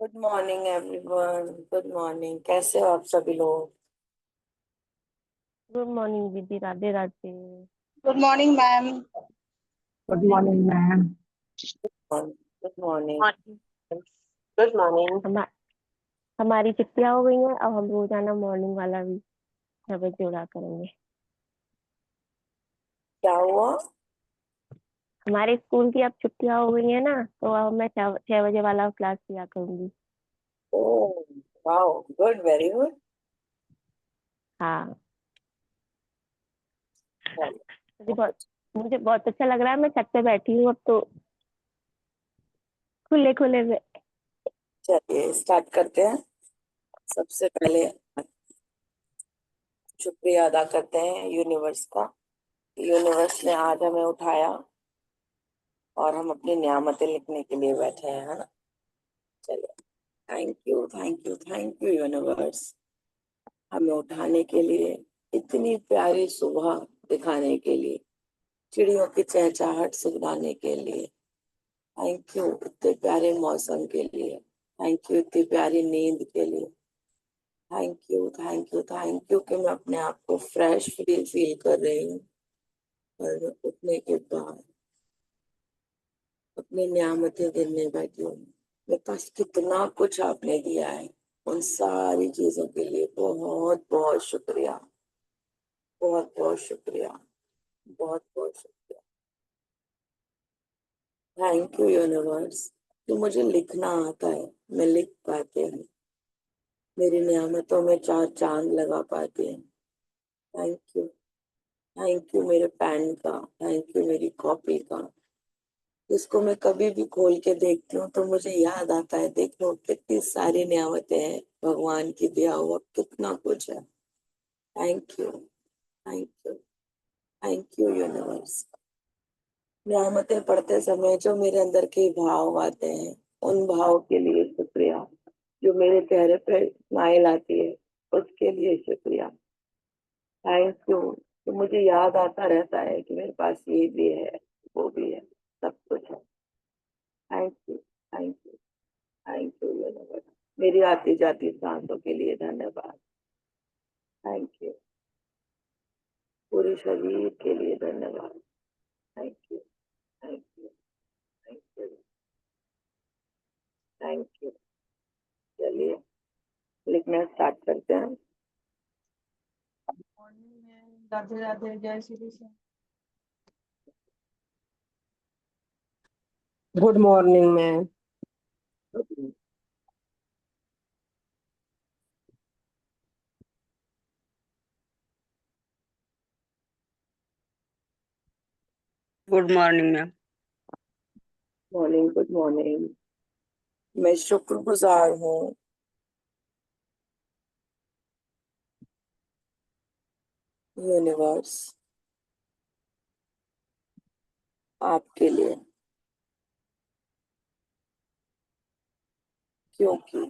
Good morning everyone. Good morning. कैसे हो आप सभी लोग? गुड मॉर्निंग दीदी, Radhe Radhe. Good morning ma'am. Good morning ma'am. Good morning. Morning. Good morning. हमारी छुट्टियां हो गई हैं। अब हम रोजाना मॉर्निंग वाला भी 6 बजे उड़ा करेंगे। क्या हुआ? हमारे स्कूल की अब छुट्टियां हो गई हैं ना, तो अब मैं 6 बजे वाला क्लास किया करूंगी। ओह, वाओ, गुड, वेरी गुड। हाँ। मुझे बहुत अच्छा लग रहा है। मैं छत पे बैठी हूँ अब तो, खुले खुले में। चलिए स्टार्ट करते हैं। सबसे पहले शुक्रिया अदा करते हैं यूनिवर्स का। यूनिवर्स ने आज हमें उठाया और हम अपनी नियामतें लिखने के लिए बैठे हैं, है ना? चलिए, thank you, thank you, thank you universe, हमें उठाने के लिए, इतनी प्यारी सुबह दिखाने के लिए, चिड़ियों की चहचहाट सुनाने के लिए। थैंक यू इतने प्यारे मौसम के लिए। थैंक यू इतनी प्यारी नींद के लिए। Thank you, thank you, thank you कि मैं अपने आप को फ्रेश फील कर रही हूँ। और उठने के बाद अपनी नियामतें गिनने बैठी हूँ। मेरे पास कितना कुछ आपने दिया है, उन सारी चीजों के लिए बहुत बहुत शुक्रिया। बहुत बहुत शुक्रिया। बहुत बहुत शुक्रिया। थैंक यू यूनिवर्स कि मुझे लिखना आता है, मैं लिख पाते हैं, मेरी नियामतों में चार चांद लगा पाते हैं। Thank you. थैंक यू मेरे पेन का। थैंक यू मेरी कॉपी का। इसको मैं कभी भी खोल के देखती हूँ तो मुझे याद आता है, देखो कितनी सारी नियामतें हैं, भगवान की दिया हुआ कितना कुछ है। Thank you, thank you, thank you universe. नियामतें पढ़ते समय जो मेरे अंदर के भाव आते हैं, उन भाव के लिए शुक्रिया। जो मेरे चेहरे पे स्माइल आती है, उसके लिए शुक्रिया। Thank you. तो मुझे याद आता रहता है कि मेरे पास ये भी है, वो भी है, सब कुछ है। Thank you, thank you, thank you universe. मेरी आती जाती सांसों के लिए धन्यवाद। Thank you. पूरे शरीर के लिए धन्यवाद। Thank you, thank you, thank you, thank you. चलिए लिखना स्टार्ट करते हैं। मॉर्निंग मैम, राधे राधे, जय Shri Krishna. Good morning ma'am. Good morning ma'am. Morning, good morning. मैं शुक्रगुजार हूँ यूनिवर्स आपके लिए, क्योंकि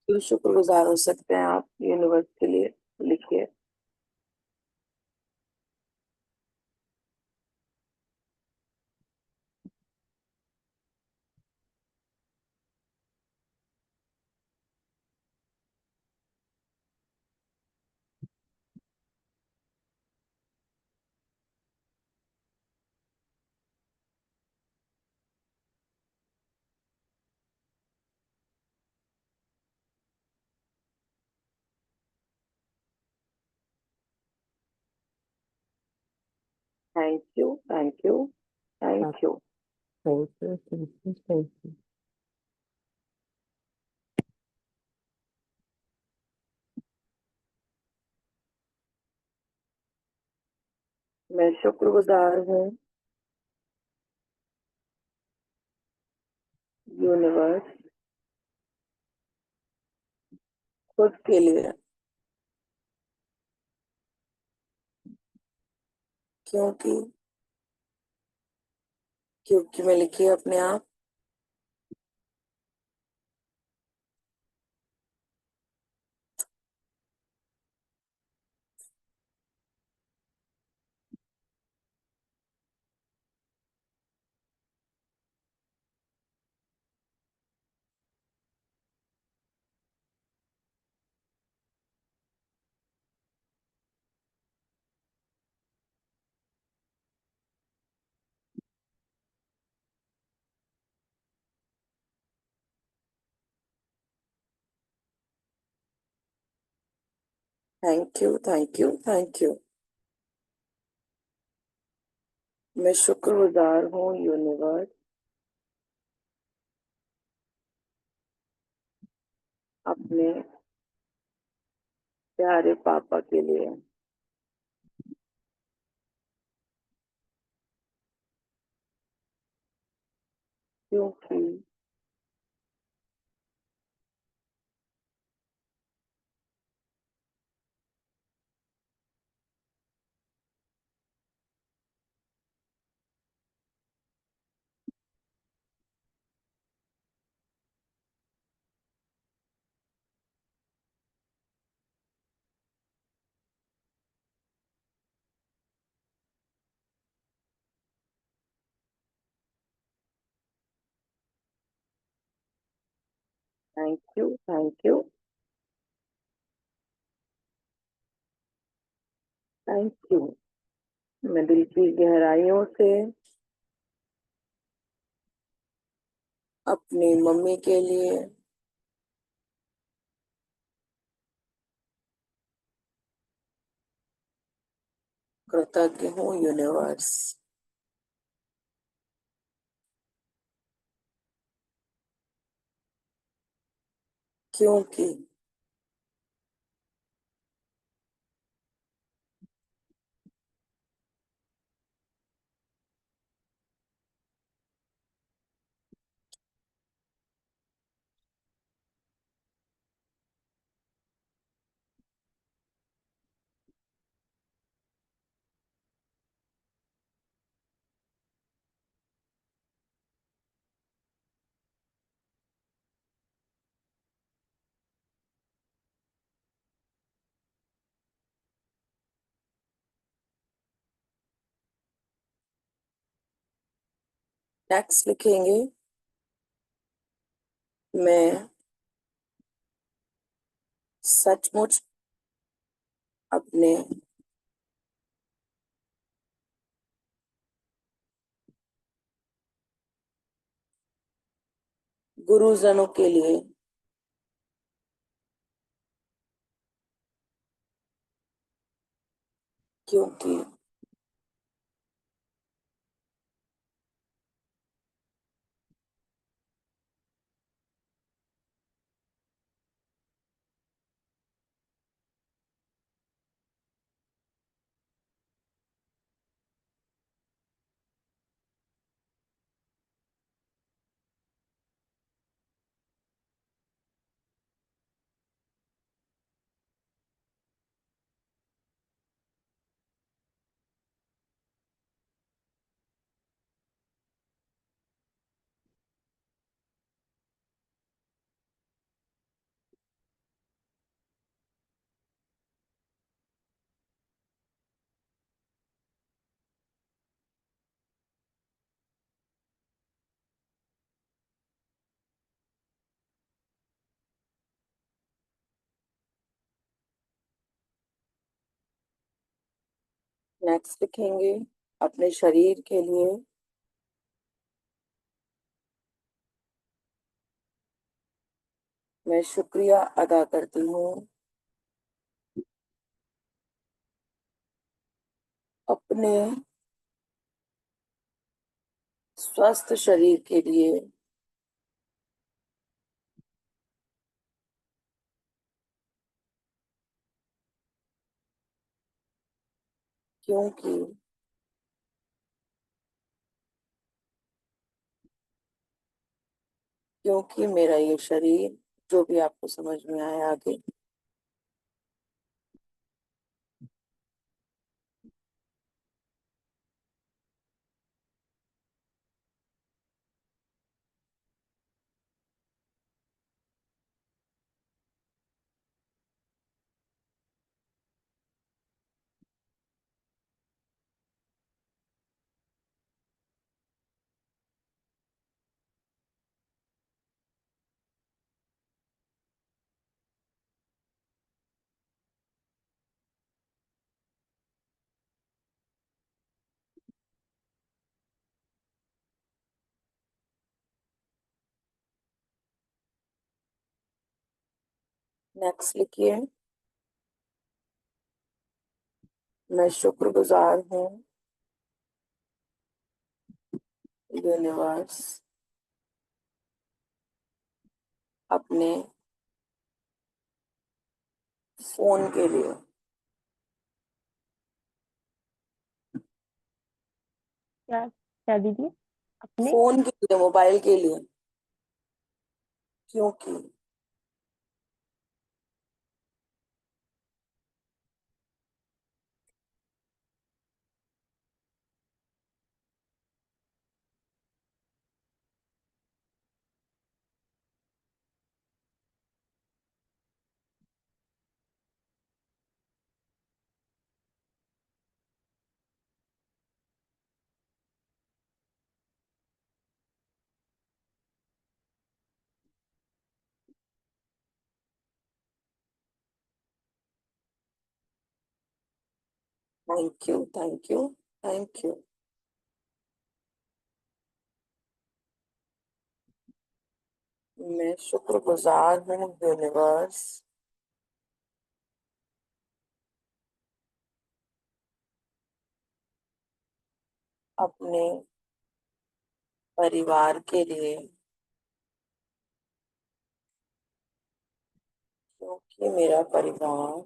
क्यों शुक्रगुजार हो सकते हैं आप यूनिवर्स के लिए? लिखिए। Thank you, thank you, thank you. Thank you, thank you, thank you. मैं शुक्रगुजार हूँ यूनिवर्स खुद के लिए, क्योंकि क्योंकि मैं लिखी अपने आप thank you, thank you, thank you. मैं शुक्रगुजार हूँ यूनिवर्स अपने प्यारे पापा के लिए, क्योंकि thank you, thank you, thank you. मैं दिल की गहराइयों से अपनी मम्मी के लिए कृतज्ञ हूँ यूनिवर्स, क्योंकि नेक्स्ट लिखेंगे, मैं सचमुच अपने गुरुजनों के लिए क्योंकि नेक्स्ट लिखेंगे, अपने शरीर के लिए मैं शुक्रिया अदा करती हूँ अपने स्वस्थ शरीर के लिए, क्योंकि क्योंकि मेरा ये शरीर, जो भी आपको समझ में आए आगे। नेक्स्ट लिखिए, मैं शुक्रगुजार हूँ यूनिवर्स अपने फोन के लिए। क्या क्या दीदी? अपने फोन के लिए, मोबाइल के लिए, क्योंकि thank you, thank you, thank you. मैं शुक्रगुजार हूँ यूनिवर्स अपने परिवार के लिए, क्योंकि मेरा परिवार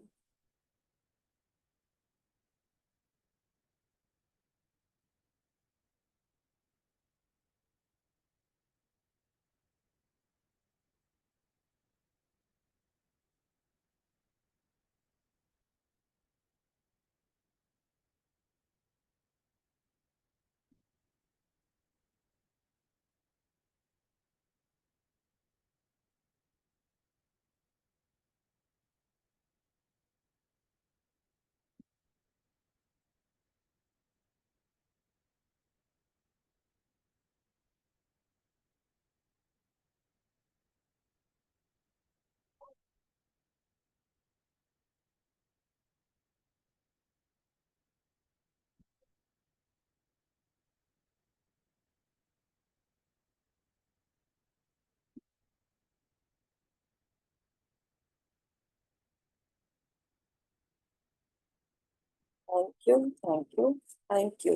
thank you, thank you, thank you.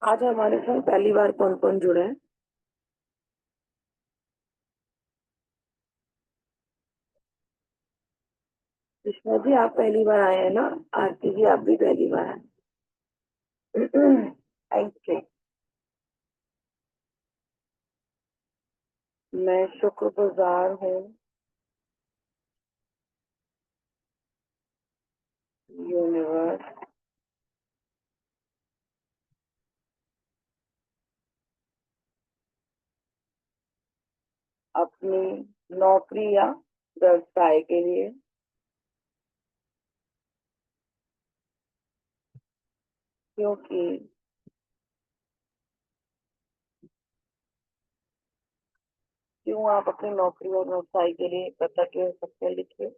आज हमारे साथ पहली बार कौन कौन जुड़ा है? कृष्णा जी आप पहली बार आए हैं ना? आरती जी आप भी पहली बार आए। Thank you. मैं शुक्रगुजार हूँ यूनिवर्स अपनी नौकरी या व्यवसाय के लिए, क्योंकि क्यों आप अपनी नौकरी और व्यवसाय के लिए कृतज्ञ हो सकते हैं, लिखिए।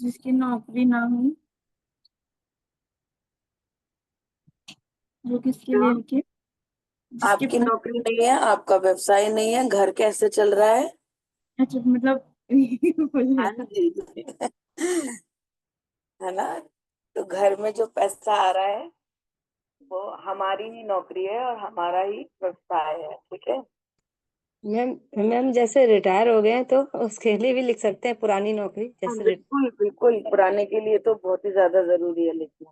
जिसकी नौकरी ना हो वो किसके लिए लिखे? जिसके आपकी पास। नौकरी नहीं है, आपका व्यवसाय नहीं है, घर कैसे चल रहा है? अच्छा मतलब बोल हाँ रहा था। जी। है ना? तो घर में जो पैसा आ रहा है वो हमारी ही नौकरी है और हमारा ही व्यवसाय है, ठीक है? मैम मैम जैसे रिटायर हो गए हैं तो उसके लिए भी लिख सकते हैं पुरानी नौकरी हाँ, जैसे बिल्कुल बिल्कुल, पुराने के लिए तो बहुत ही ज्यादा जरूरी है लिखना।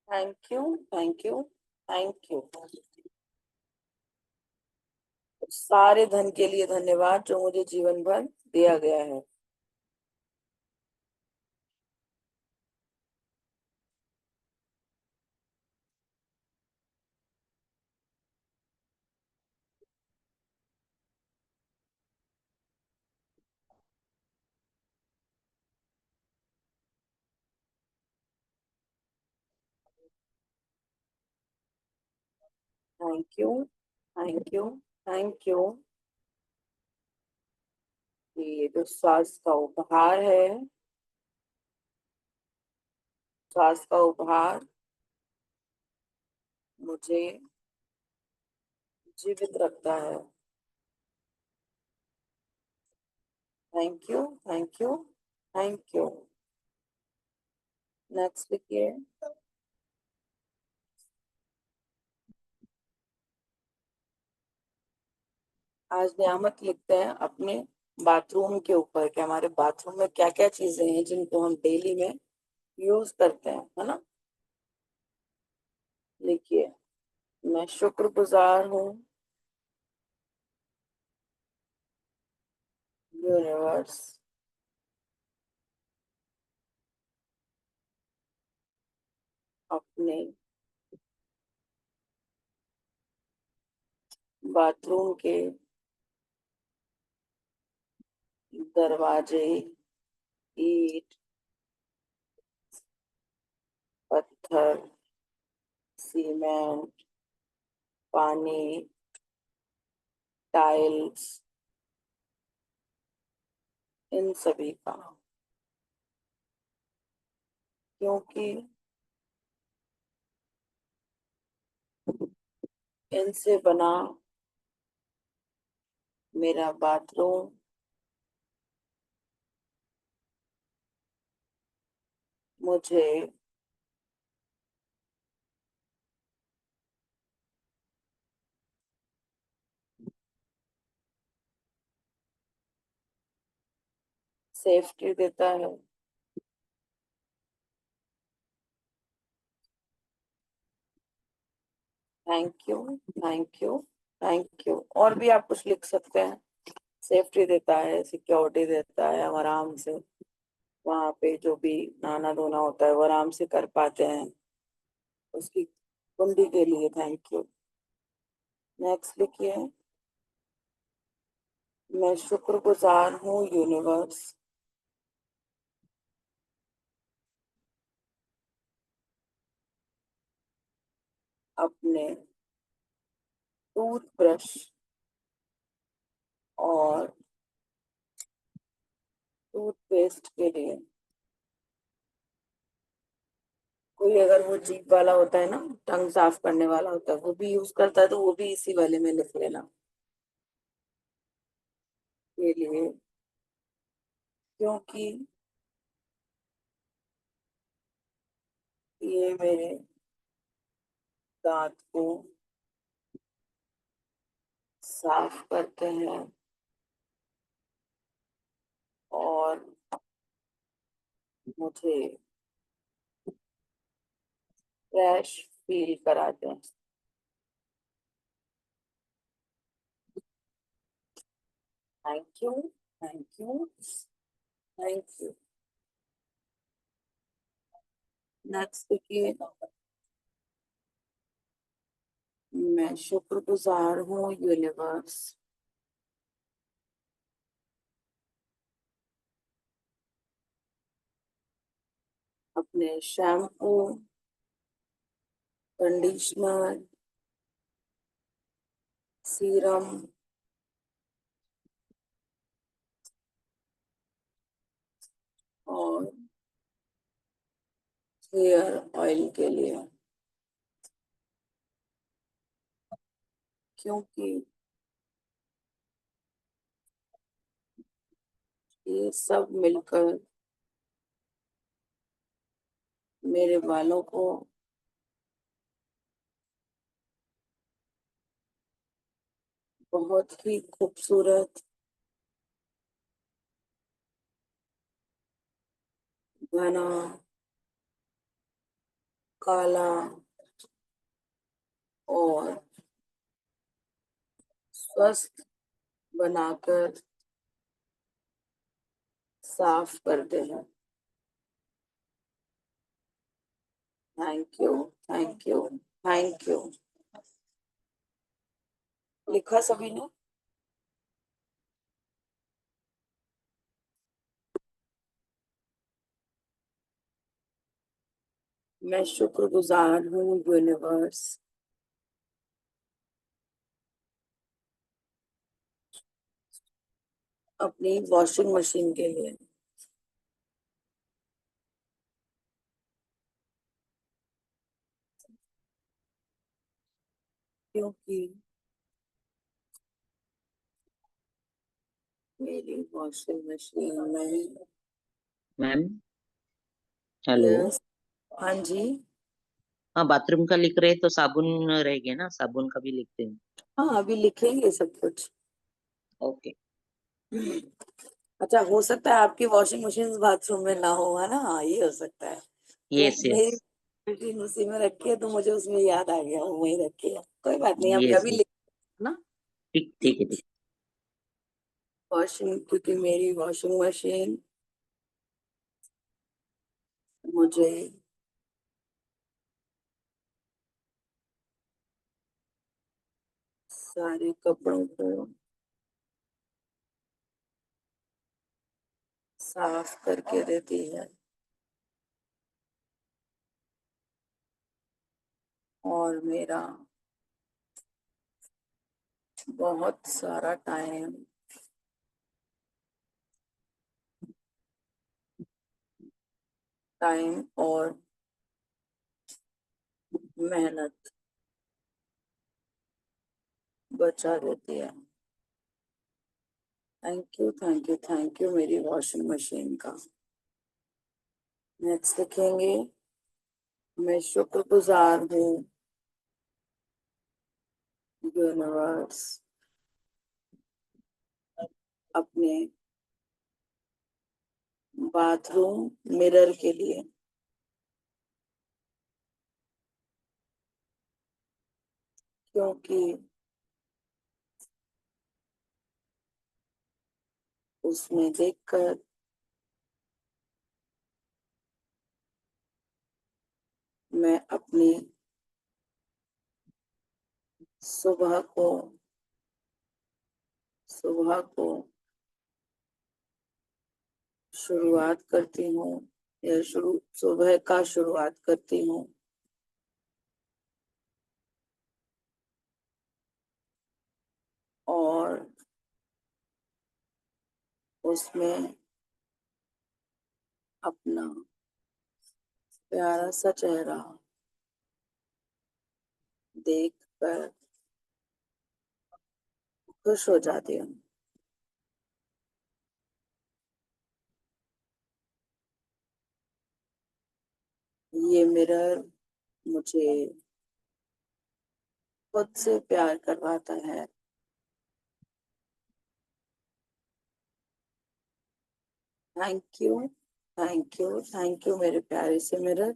Thank you, thank you, thank you. सारे धन के लिए धन्यवाद जो मुझे जीवन भर दिया गया है। Thank you, thank you, thank you. ये जो स्वास्थ्य का उपहार है, स्वास्थ्य का उपहार मुझे जीवित रखता है। Thank you, thank you, thank you. Next लिखिए। आज नियामत लिखते हैं अपने बाथरूम के ऊपर कि हमारे बाथरूम में क्या क्या चीजें हैं जिनको हम डेली में यूज करते हैं, है ना। लिखिए, मैं शुक्रगुजार हूँ यूनिवर्स अपने बाथरूम के दरवाजे, ईंट, पत्थर, सीमेंट, पानी, टाइल्स, इन सभी का, क्योंकि इनसे बना मेरा बाथरूम मुझे सेफ्टी देता है। Thank you, thank you, thank you. और भी आप कुछ लिख सकते हैं। सेफ्टी देता है, सिक्योरिटी देता है, हम आराम से वहां पे जो भी नहाना धोना होता है वो आराम से कर पाते हैं। उसकी कुंडी के लिए थैंक यू। नेक्स्ट लिखिए, मैं शुक्रगुजार हूँ यूनिवर्स अपने टूथब्रश और टूथपेस्ट के लिए। कोई अगर वो जीभ वाला होता है ना, टंग साफ करने वाला होता है, वो भी यूज करता है तो वो भी इसी वाले में लिख लेना के लिए, क्योंकि ये मेरे दांत को साफ करते हैं और मुझे फ्रेश फील कराते हैं। Thank you, thank you, thank you. Next देखिए, मैं शुक्रगुजार हूँ यूनिवर्स अपने शैम्पू, कंडीशनर, सीरम और हेयर ऑयल के लिए, क्योंकि ये सब मिलकर मेरे बालों को बहुत ही खूबसूरत, घना, काला और स्वस्थ बनाकर साफ करते हैं। Thank you, thank you, thank you. लिखा सभी ने? मैं शुक्रगुजार हूँ यूनिवर्स, अपनी वॉशिंग मशीन के लिए, क्योंकि मेरी वॉशिंग मशीन में मैम हेलो। यस। हाँ जी। हाँ, बाथरूम का लिख रहे तो साबुन रह गया ना, साबुन का भी लिखते हैं। हाँ, अभी लिखेंगे सब कुछ। ओके। अच्छा, हो सकता है आपकी वॉशिंग मशीन बाथरूम में ना हो, है ना? हाँ, ये हो सकता है। तो यस मेरी यस मशीन उसी में रखी है, तो मुझे उसमें याद आ गया, वो वहीं रखी है। कोई बात नहीं, अभी यस अभी यस। लिख ना। ठीक ठीक है, ठीक। वॉशिंग, क्योंकि मेरी वॉशिंग मशीन मुझे सारे कपड़ों को साफ करके देती है, और मेरा बहुत सारा टाइम और मेहनत बचा देती है। Thank you, thank you, thank you मेरी वॉशिंग मशीन का। नेक्स्ट लिखेंगे, मैं शुक्रगुजार हूँ यूनिवर्स, अपने बाथरूम मिरर के लिए, क्योंकि उसमें देखकर मैं अपनी सुबह को सुबह को शुरुआत करती हूँ, या सुबह का शुरुआत करती हूँ, और उसमें अपना प्यारा सा चेहरा देखकर खुश हो जाती हूँ। ये मिरर मुझे खुद से प्यार करवाता है। Thank you, thank you, thank you मेरे प्यारे से मिरर।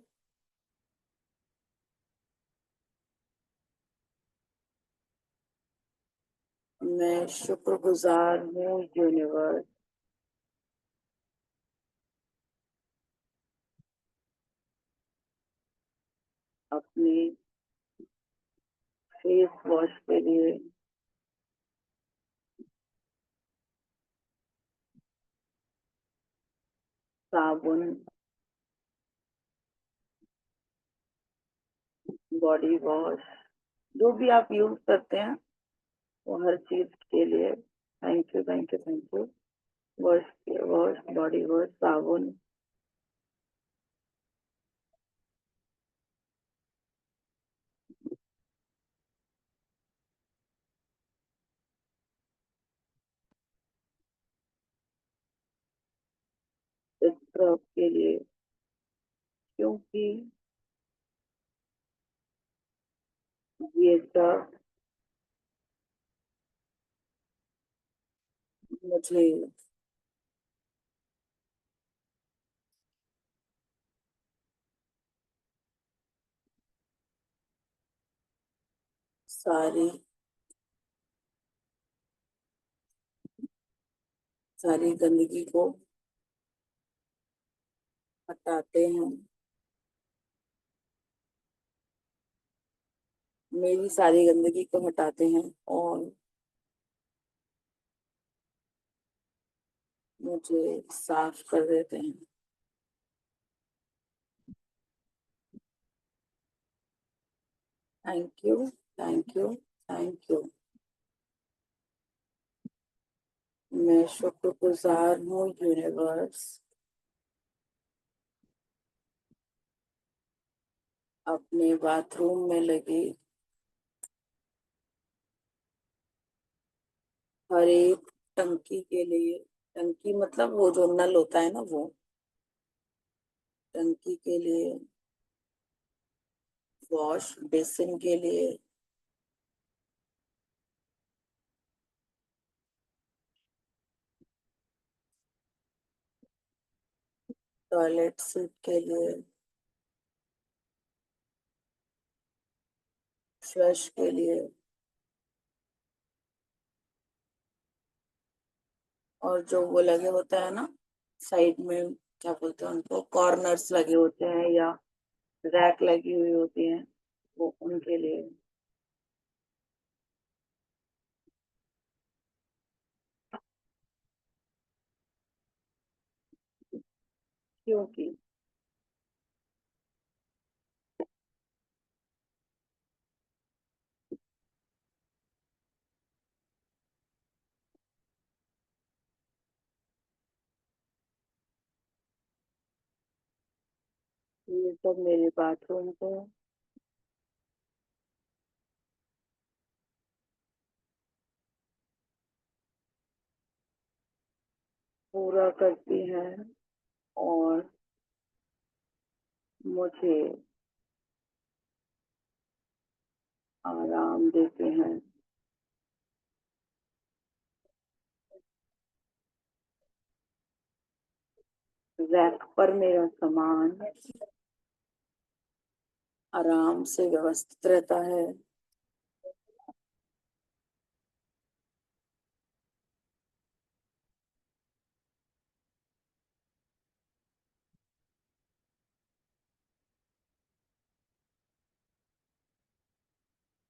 मैं शुक्रगुजार हूँ यूनिवर्स, अपनी फेस वॉश के लिए, साबुन, बॉडी वॉश, जो भी आप यूज करते हैं वो हर चीज के लिए thank you, thank you, thank you. Wash, wash, body wash, साबुन, स्क्रब के लिए, क्योंकि ये सब मुझे सारी सारी गंदगी को हटाते हैं। मेरी सारी गंदगी को हटाते हैं और मुझे साफ कर देते हैं। Thank you, thank you, thank you. मैं शुक्रगुजार हूँ यूनिवर्स, अपने बाथरूम में लगी हर एक टंकी के लिए। टंकी मतलब वो जो नल होता है ना, वो टंकी के लिए, वॉश बेसिन के लिए, टॉयलेट सीट के लिए, फ्लश के लिए, और जो वो लगे होता है ना साइड में, क्या बोलते हैं उनको, कॉर्नर्स लगे होते हैं या रैक लगी हुई होती है, वो उनके लिए। क्योंकि ये सब मेरे बाथरूम को पूरा करती है और मुझे आराम देते हैं। रैक पर मेरा सामान आराम से व्यवस्थित रहता है।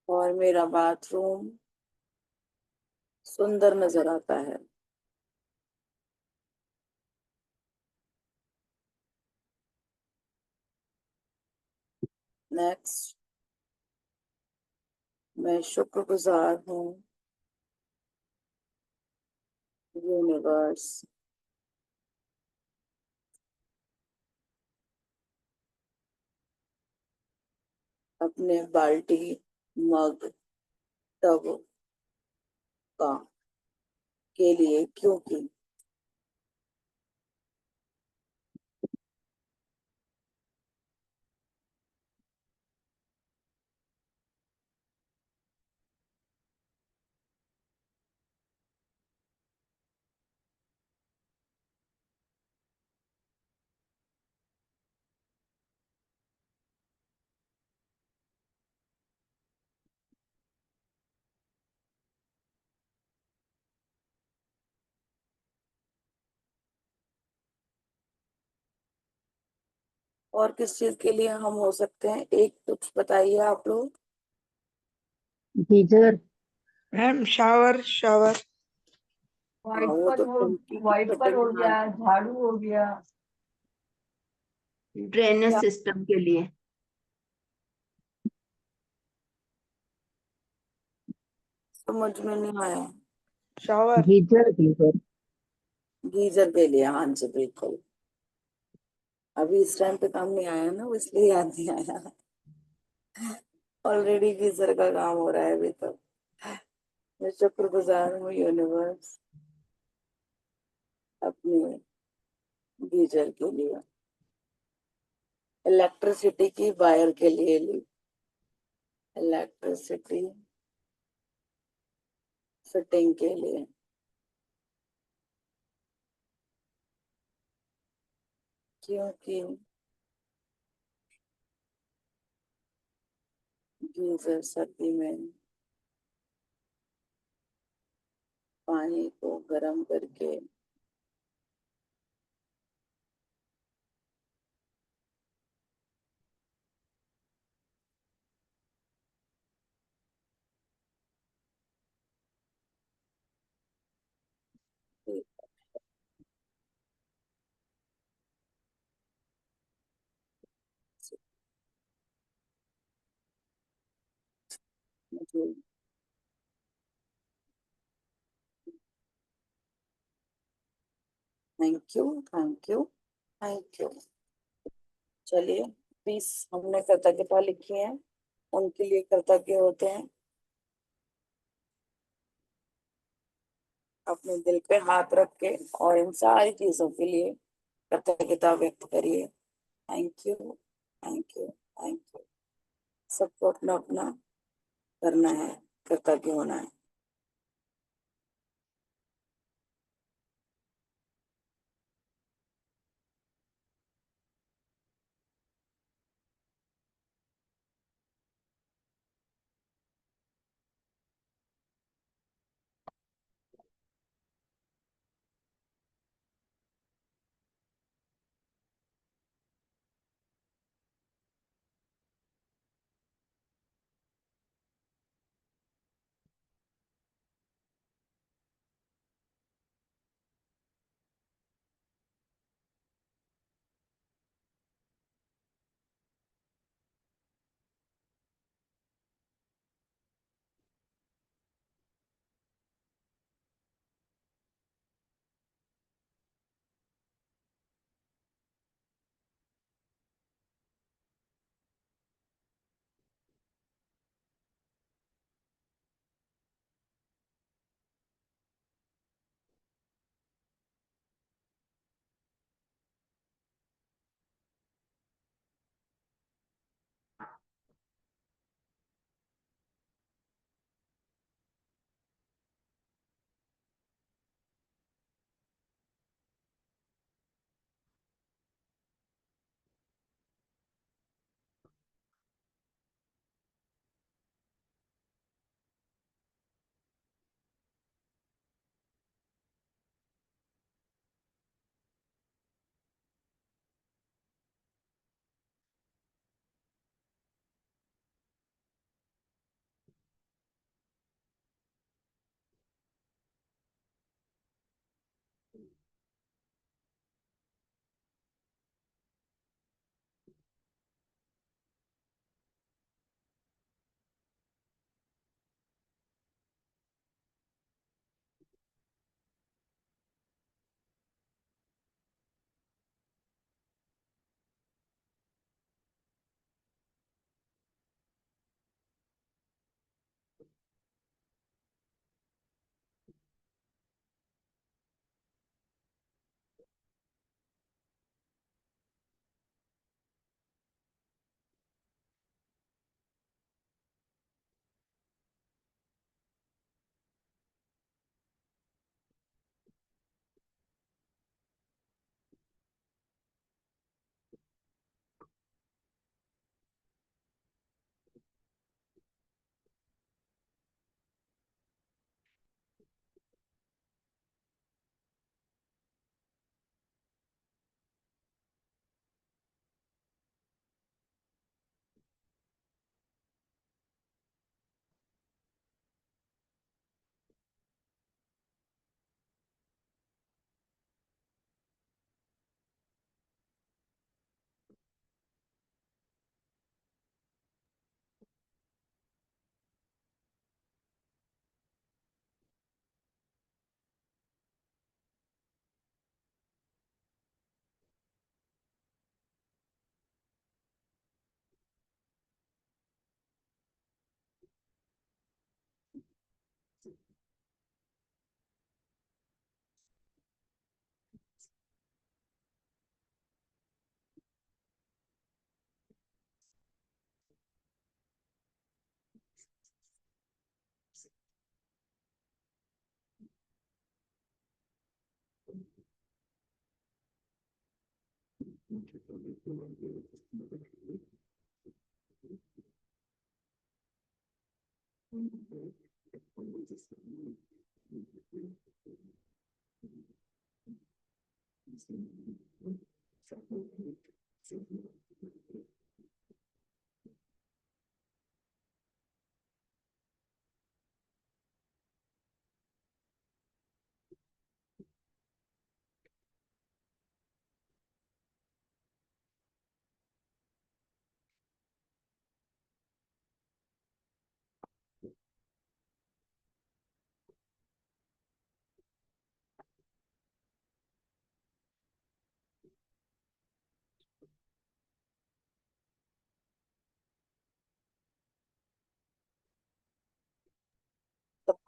और मेरा बाथरूम सुंदर नजर आता है। नेक्स्ट, मैं शुक्रगुजार हूँ यूनिवर्स, अपने बाल्टी, मग, टब का के लिए, क्योंकि और किस चीज के लिए हम हो सकते हैं, एक कुछ बताइए आप लोग। गीजर। Ma'am shower shower. हाँ, वो तो टंकी की वाइपर हो फिटिंग। हाँ, गया, झाड़ू हो गया, ड्रेनेज क्या सिस्टम के लिए। समझ में नहीं आया। शावर। Geyser geyser. गीजर के लिए, हाँ जी बिल्कुल। अभी इस टाइम पे काम नहीं आया ना, वो इसलिए याद नहीं आया। ऑलरेडी गीजर का काम हो रहा है अभी तो। मैं शुक्रगुजार हूँ यूनिवर्स, अपने गीजर के लिए, इलेक्ट्रिसिटी की वायर के लिए ली, इलेक्ट्रिसिटी फिटिंग के लिए, क्योंकि गीजर सर्दी में पानी को गर्म करके मुझे thank you, thank you, thank you. चलिए 20 हमने कृतज्ञता लिखी है, उनके लिए कृतज्ञ होते हैं। अपने दिल पे हाथ रख के और इन सारी चीजों के लिए कृतज्ञता व्यक्त करिए। Thank you, thank you, thank you. सबको अपना अपना करना है, कृतज्ञ होना है।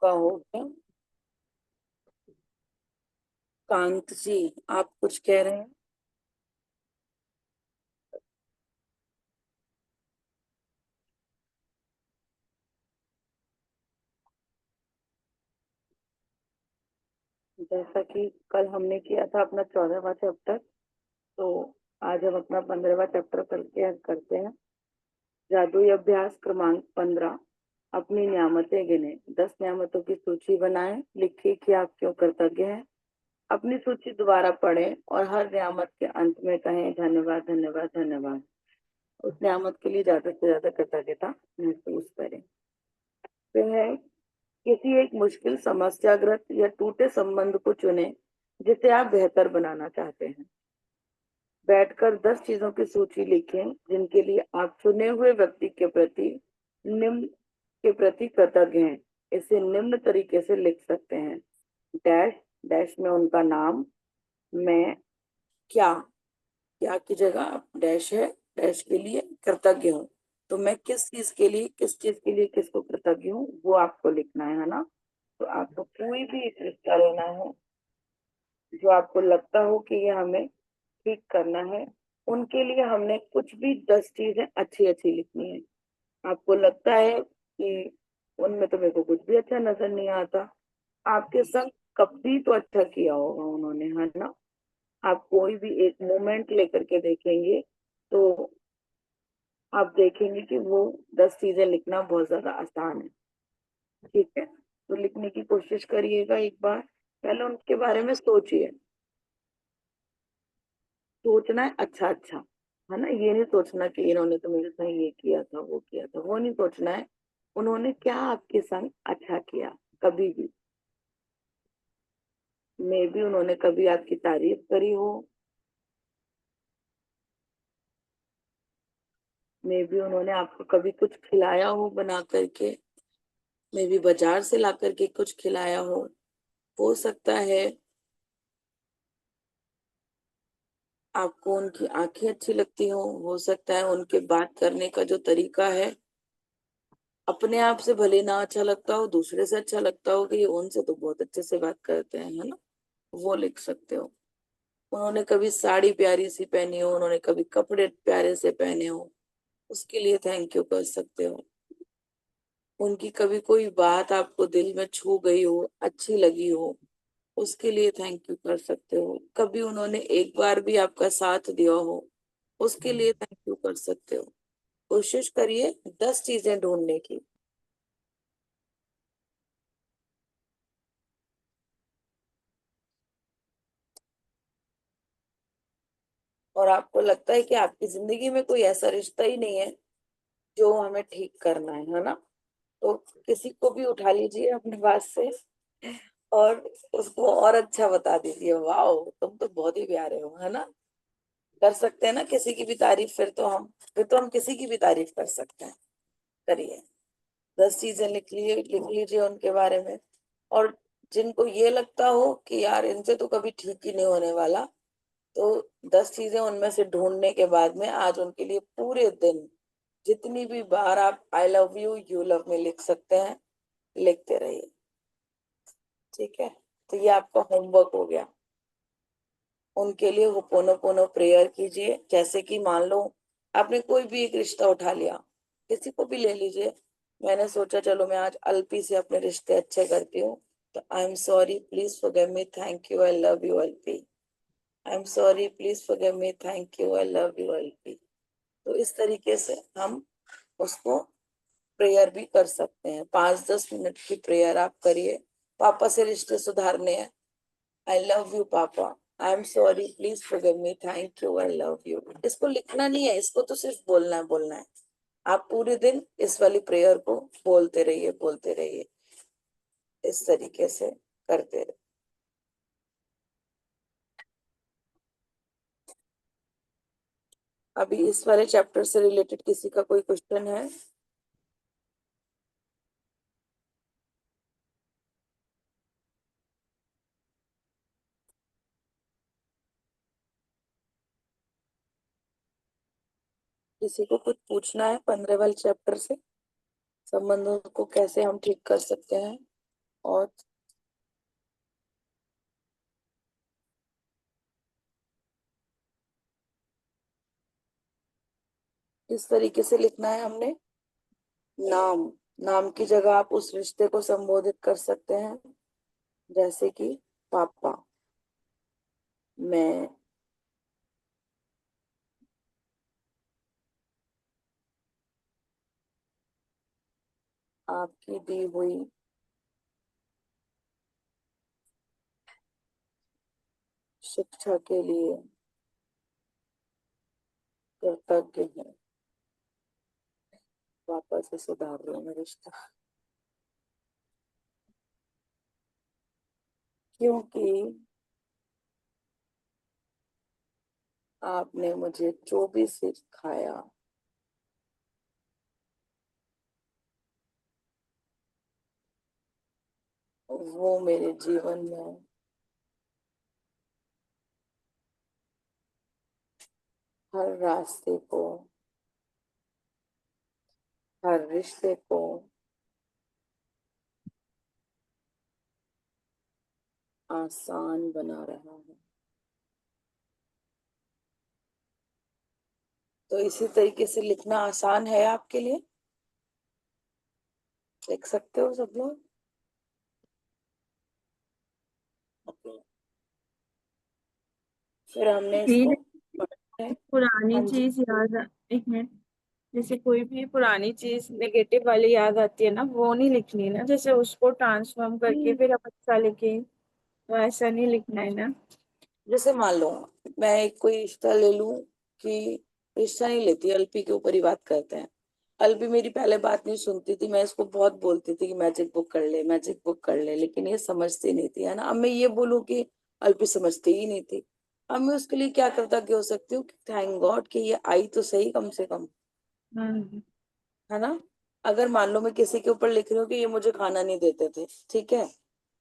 आपका हो गया। कांत जी, आप कुछ कह रहे हैं? जैसा कि कल हमने किया था अपना 14वां चैप्टर, तो आज हम अपना 15वां चैप्टर करके करते हैं। जादुई अभ्यास क्रमांक 15। अपनी नियामतें गिने। 10 नियामतों की सूची बनाएं। लिखिए कि आप क्यों कृतज्ञ हैं। अपनी सूची दोबारा पढ़ें और हर नियामत के अंत में कहें धन्यवाद धन्यवाद धन्यवाद। उस नियामत के लिए ज्यादा से ज्यादा कृतज्ञता महसूस करें। फिर है, किसी एक मुश्किल समस्याग्रस्त या टूटे संबंध को चुनें जिसे आप बेहतर बनाना चाहते हैं। बैठकर 10 चीजों की सूची लिखें जिनके लिए आप चुने हुए व्यक्ति के प्रति कृतज्ञ हैं। इसे निम्न तरीके से लिख सकते हैं। डैश, डैश में उनका नाम। मैं क्या, क्या की जगह डैश है, डैश के लिए कृतज्ञ हूँ। तो मैं किस चीज के लिए, किस चीज के लिए किसको कृतज्ञ हूँ, वो आपको लिखना है ना। तो आपको कोई भी एक रिश्ता लेना है जो आपको लगता हो कि ये हमें ठीक करना है। उनके लिए हमने कुछ भी 10 चीजें अच्छी अच्छी लिखनी है। आपको लगता है कि उनमें तो मेरे को कुछ भी अच्छा नजर नहीं आता, आपके संग कभी तो अच्छा किया होगा उन्होंने, है ना। आप कोई भी एक मोमेंट लेकर के देखेंगे तो आप देखेंगे कि वो 10 चीजें लिखना बहुत ज्यादा आसान है। ठीक है, तो लिखने की कोशिश करिएगा। एक बार पहले उनके बारे में सोचिए। सोचना है अच्छा अच्छा, है ना। ये नहीं सोचना कि इन्होंने तो मेरे संग ये किया था वो किया था, वो नहीं सोचना है। उन्होंने क्या आपके संग अच्छा किया। कभी भी मे भी उन्होंने कभी आपकी तारीफ करी हो, मे भी उन्होंने आपको कभी कुछ खिलाया हो बना करके, मे भी बाजार से ला करके कुछ खिलाया हो सकता है आपको उनकी आंखें अच्छी लगती हो सकता है उनके बात करने का जो तरीका है अपने आप से भले ना अच्छा लगता हो, दूसरे से अच्छा लगता हो कि ये उनसे तो बहुत अच्छे से बात करते हैं, है ना। वो लिख सकते हो। उन्होंने कभी साड़ी प्यारी सी पहनी हो, उन्होंने कभी कपड़े प्यारे से पहने हो, उसके लिए थैंक यू कर सकते हो। उनकी कभी कोई बात आपको दिल में छू गई हो, अच्छी लगी हो, उसके लिए थैंक यू कर सकते हो। कभी उन्होंने एक बार भी आपका साथ दिया हो, उसके लिए थैंक यू कर सकते हो। कोशिश करिए 10 चीजें ढूंढने की। और आपको लगता है कि आपकी जिंदगी में कोई ऐसा रिश्ता ही नहीं है जो हमें ठीक करना है ना, तो किसी को भी उठा लीजिए अपने पास से और उसको और अच्छा बता दीजिए, वाह तुम तो बहुत ही प्यारे हो, है ना। कर सकते हैं ना किसी की भी तारीफ। फिर तो हम किसी की भी तारीफ कर सकते हैं। करिए। 10 चीजें लिख लीजिए उनके बारे में। और जिनको ये लगता हो कि यार इनसे तो कभी ठीक ही नहीं होने वाला, तो 10 चीजें उनमें से ढूंढने के बाद में आज उनके लिए पूरे दिन जितनी भी बार आप I love you, you love me लिख सकते हैं, लिखते रहिए। ठीक है, तो ये आपका होमवर्क हो गया। उनके लिए होपोनोपोनो प्रेयर कीजिए। जैसे कि मान लो आपने कोई भी एक रिश्ता उठा लिया, किसी को भी ले लीजिए। मैंने सोचा चलो मैं आज अल्पी से अपने रिश्ते अच्छे करती हूँ, तो I am sorry please forgive me, thank you, I love you Alleppey. I am sorry please forgive me, thank you, I love you Alleppey. तो इस तरीके से हम उसको प्रेयर भी कर सकते हैं। 5-10 मिनट की प्रेयर आप करिए। पापा से रिश्ते सुधारने हैं। आई लव यू पापा, I am sorry please forgive me, thank you, I love you. इसको लिखना नहीं है, इसको तो सिर्फ बोलना है। आप पूरे दिन इस वाली प्रेयर को बोलते रहिए, इस तरीके से करते रहिए। अभी इस वाले चैप्टर से रिलेटेड किसी का कोई क्वेश्चन है? किसी को कुछ पूछना है 15 वाले चैप्टर से? संबंधों को कैसे हम ठीक कर सकते हैं? और इस तरीके से लिखना है हमने। नाम, नाम की जगह आप उस रिश्ते को संबोधित कर सकते हैं, जैसे कि पापा, मैं, आपकी दी हुई शिक्षा के लिए कृतज्ञ हूँ। वापस से सुधार रही हूँ मैं रिश्ता, क्योंकि आपने मुझे जो भी सिखाया वो मेरे जीवन में हर रास्ते को, हर रिश्ते को आसान बना रहा है। तो इसी तरीके से लिखना आसान है आपके लिए, लिख सकते हो सब लोग। Okay. फिर हमने इसको पढ़ा है। पुरानी हाँ जी, चीज एक मिनट। जैसे कोई भी पुरानी चीज नेगेटिव वाली याद आती है ना, वो नहीं लिखनी ना, जैसे उसको ट्रांसफॉर्म करके फिर अब अच्छा लिखे, तो ऐसा नहीं लिखना है ना। जैसे मान लो मैं एक कोई रिश्ता ले लूं, कि रिश्ता नहीं लेती, अल्पी के ऊपर ही बात करते हैं। अल्पी मेरी पहले बात नहीं सुनती थी, मैं इसको बहुत बोलती थी कि मैजिक बुक कर ले, मैजिक बुक कर ले, लेकिन ये समझती नहीं थी, है ना। अब मैं ये बोलूं कि अल्पी समझती ही नहीं थी। अब मैं उसके लिए क्या कृतज्ञ हो सकती हूँ, थैंक गॉड कि ये आई तो सही कम से कम, हम्म। है ना। अगर मान लो मैं किसी के ऊपर लिख रही हूँ कि ये मुझे खाना नहीं देते थे, ठीक है,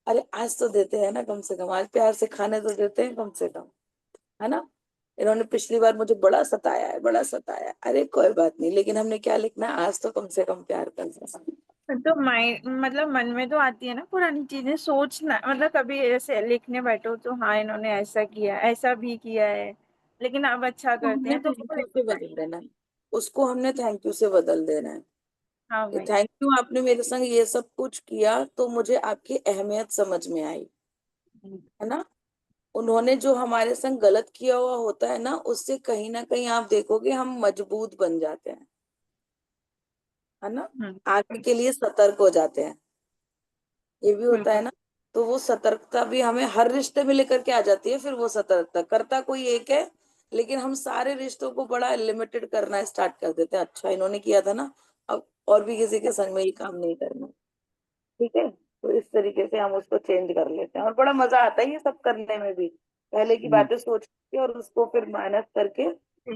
अरे आज तो देते हैं ना, कम से कम आज प्यार से खाने तो देते हैं कम से कम, है ना। इन्होंने पिछली बार मुझे बड़ा सताया है, बड़ा सताया है, अरे कोई बात नहीं, लेकिन हमने क्या लिखना है, आज तो कम से कम प्यार करना है। तो माइंड मतलब मन में तो आती है ना पुरानी चीजें, सोचना मतलब कभी ऐसे लिखने बैठो तो हाँ इन्होंने ऐसा किया, ऐसा भी किया है, लेकिन अब अच्छा तो करते हमने हैं तो थैंक वो यू से लिखना है। बदल देना है, उसको हमने थैंक यू से बदल देना है हाँ कि भाई। थैंक यू, आपने मेरे संग ये सब कुछ किया तो मुझे आपकी अहमियत समझ में आई, है ना। उन्होंने जो हमारे संग गलत किया हुआ होता है ना, उससे कहीं ना कहीं आप देखोगे हम मजबूत बन जाते हैं, है ना, हम्म। आगे के लिए सतर्क हो जाते हैं, ये भी होता है बिल्कुल। ना। तो वो सतर्कता भी हमें हर रिश्ते में लेकर के आ जाती है, फिर वो सतर्कता करता कोई एक है, लेकिन हम सारे रिश्तों को बड़ा लिमिटेड करना स्टार्ट कर देते हैं, अच्छा इन्होंने किया था ना, अब और भी किसी के संग में ये काम नहीं करना, ठीक है। तो इस तरीके से हम उसको चेंज कर लेते हैं, और बड़ा मजा आता है ये सब करने में भी, पहले की बातें सोच के और उसको फिर माइनस करके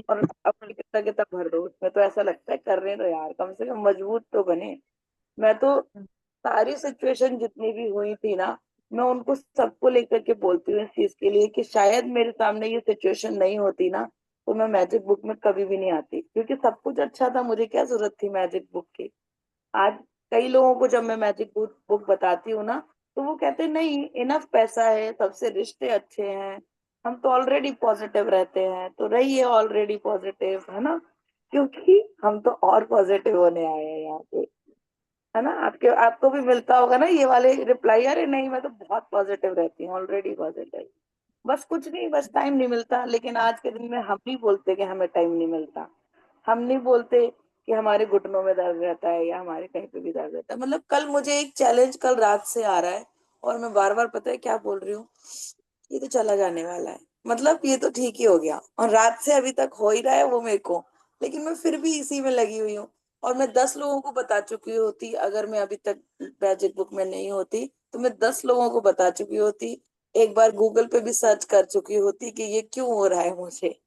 और अपनी कृतज्ञता भर दो उसमें, तो ऐसा लगता है करने दो यार, कम से कम मजबूत तो बने। मैं तो सारी सिचुएशन जितनी भी हुई थी ना, मैं उनको सबको लेकर के बोलती हूँ इस चीज के लिए कि शायद मेरे सामने ये सिचुएशन नहीं होती ना, तो मैं मैजिक बुक में कभी भी नहीं आती, क्योंकि सब कुछ अच्छा था, मुझे क्या जरूरत थी मैजिक बुक की। आज कई लोगों को जब मैं मैजिक बुक बुक बताती हूँ ना, तो वो कहते हैं नहीं इनफ पैसा है, सबसे रिश्ते अच्छे हैं, हम तो ऑलरेडी पॉजिटिव रहते हैं, तो रहिए ऑलरेडी पॉजिटिव, है ना, क्योंकि हम तो और पॉजिटिव होने आए हैं यहाँ पे, है ना। आपके आपको भी मिलता होगा ना ये वाले रिप्लाई, अरे नहीं मैं तो बहुत पॉजिटिव रहती हूँ, ऑलरेडी पॉजिटिव, बस कुछ नहीं, बस टाइम नहीं मिलता। लेकिन आज के दिन में हम नहीं बोलते कि हमें टाइम नहीं मिलता, हम नहीं बोलते कि हमारे घुटनों में दर्द रहता है या हमारे कहीं पे भी दर्द रहता है। मतलब कल मुझे एक चैलेंज कल रात से आ रहा है, और मैं बार बार पता है क्या बोल रही हूँ, ये तो चला जाने वाला है, मतलब ये तो ठीक ही हो गया, और रात से अभी तक हो ही रहा है वो मेरे को, लेकिन मैं फिर भी इसी में लगी हुई हूँ। और मैं 10 लोगों को बता चुकी होती, अगर मैं अभी तक मैजिक बुक में नहीं होती तो मैं 10 लोगों को बता चुकी होती, एक बार गूगल पे भी सर्च कर चुकी होती कि ये क्यों हो रहा है मुझे।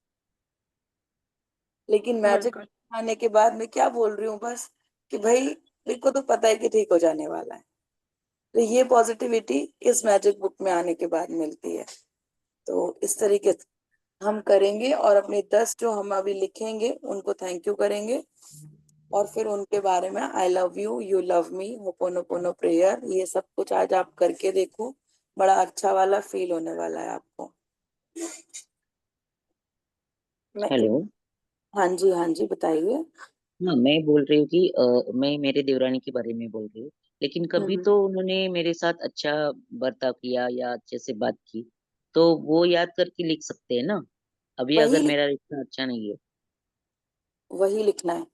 लेकिन मैजिक बिल्कुल। आने के बाद मैं क्या बोल रही हूँ, बस कि भाई मेरे को तो पता है कि ठीक हो जाने वाला है। तो ये पॉजिटिविटी इस मैजिक बुक में आने के बाद मिलती है। तो इस तरीके से हम करेंगे, और अपने 10 जो हम अभी लिखेंगे उनको थैंक यू करेंगे, और फिर उनके बारे में I love you, you love me, ho'oponopono prayer, ये सब कुछ आज आप करके देखो, बड़ा अच्छा वाला फील होने वाला है आपको। मैं हेलो। हाँ जी बताइए। हाँ, मैं बोल रही हूँ कि मैं मेरे देवरानी के बारे में बोल रही हूँ। लेकिन कभी हम्म, तो उन्होंने मेरे साथ अच्छा बर्ताव किया या अच्छे से बात की, तो वो याद करके लिख सकते हैं ना। अभी वही अगर मेरा रिश्ता अच्छा नहीं है। वही लिखना है।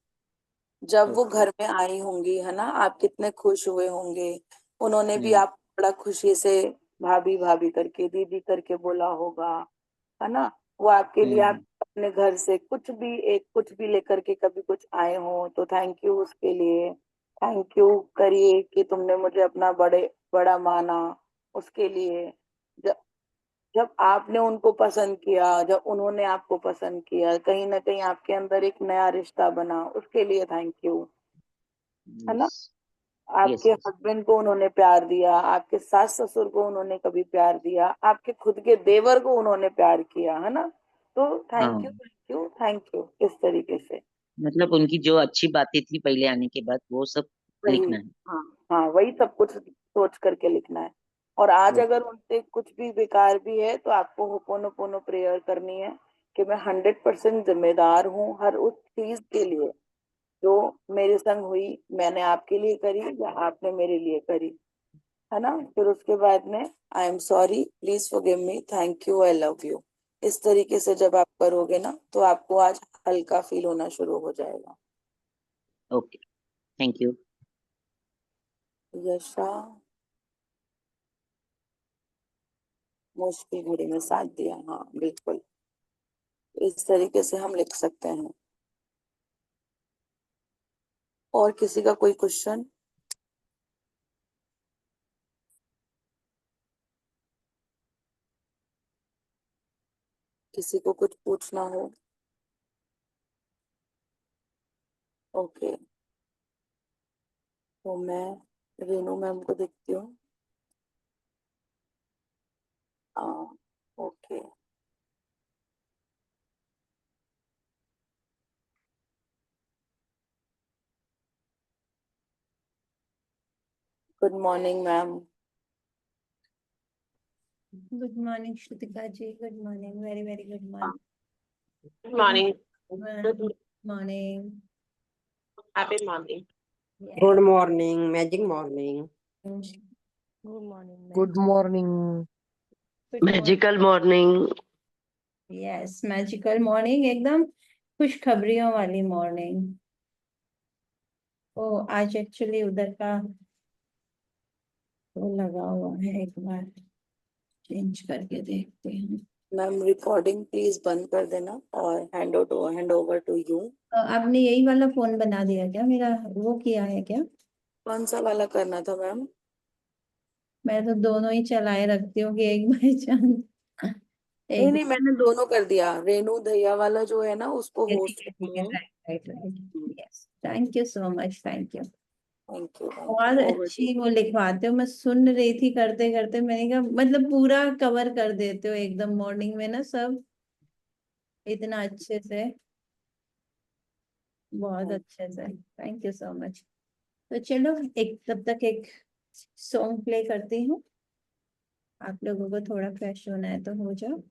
जब वो ओके। घर में आई होंगी, है ना, आप कितने खुश हुए होंगे, उन्होंने भी हम्म। आप बड़ा खुशी से भाभी भाभी करके, दीदी करके बोला होगा, है ना। वो आपके लिए, आप हम्म। अपने घर से कुछ भी लेकर के कभी कुछ आए हो तो थैंक यू उसके लिए, थैंक यू करिए कि तुमने मुझे अपना बड़ा माना, उसके लिए। जब जब आपने उनको पसंद किया, जब उन्होंने आपको पसंद किया, कहीं ना कहीं आपके अंदर एक नया रिश्ता बना, उसके लिए थैंक यू, है ना। यस। यस। आपके यस। हस्बैंड को उन्होंने प्यार दिया, आपके सास ससुर को उन्होंने कभी प्यार दिया, आपके खुद के देवर को उन्होंने प्यार किया, है ना। तो थैंक हाँ, you thank you thank you, इस तरीके से। मतलब उनकी जो अच्छी बातें थी पहले आने के बाद वो सब वही, लिखना है। हाँ हाँ, वही सब कुछ सोच करके लिखना है। और आज अगर ओके। उनसे कुछ भी बेकार भी है तो आपको होपोनोपोनो प्रेयर करनी है कि मैं 100% जिम्मेदार हूँ हर उस चीज के लिए जो मेरे संग हुई, मैंने आपके लिए करी या आपने मेरे लिए करी, है ना। फिर उसके बाद में I am sorry, please forgive me, thank you, I love you. इस तरीके से जब आप करोगे ना तो आपको आज हल्का फील होना शुरू हो जाएगा। ओके। Thank you. यशा, मुश्किल घड़ी में साथ दिया, हाँ बिल्कुल, इस तरीके से हम लिख सकते हैं। और किसी का कोई क्वेश्चन? किसी को कुछ पूछना हो? ओके, तो मैं रेनू मैम को देखती हूँ। Okay, good morning ma'am. Good morning Shrutika ji, good morning, very very good morning. Good morning. Good morning. Happy morning. Good morning, magic morning. Good morning good ma'am. Morning. Good morning. Magical morning. Yes, magical morning, एकदम खुशखबरियों वाली morning. ओ आज actually उधर का वो लगा हुआ है, एक बार चेंज करके देखते हैं। मैम रिकॉर्डिंग प्लीज बंद कर देना और हैंड ओवर टू यू। आपने यही वाला फोन बना दिया क्या? मेरा वो किया है क्या? कौन सा वाला करना था मैम? मैं तो दोनों ही चलाए रखती हूँ कि एक बाई चांस नहीं एक। नहीं, मैंने दोनों कर दिया, रेनू दहिया वाला जो है ना उसको ठीक होस्ट है ठीक है, हूँ। Right right right, yes, thank you so much, thank you. Thank you, बहुत ओवर टू। अच्छी वो लिखवाते हो, मैं सुन रही थी करते करते, मैंने कहा मतलब पूरा कवर कर देते हो एकदम मॉर्निंग में ना सब, इतना अच्छे से, बहुत अच्छे से, थैंक यू सो मच। तो चलो एक तब तक एक सॉन्ग प्ले करती हूँ, आप लोगों को थोड़ा फ्रेश होना है तो हो जाओ।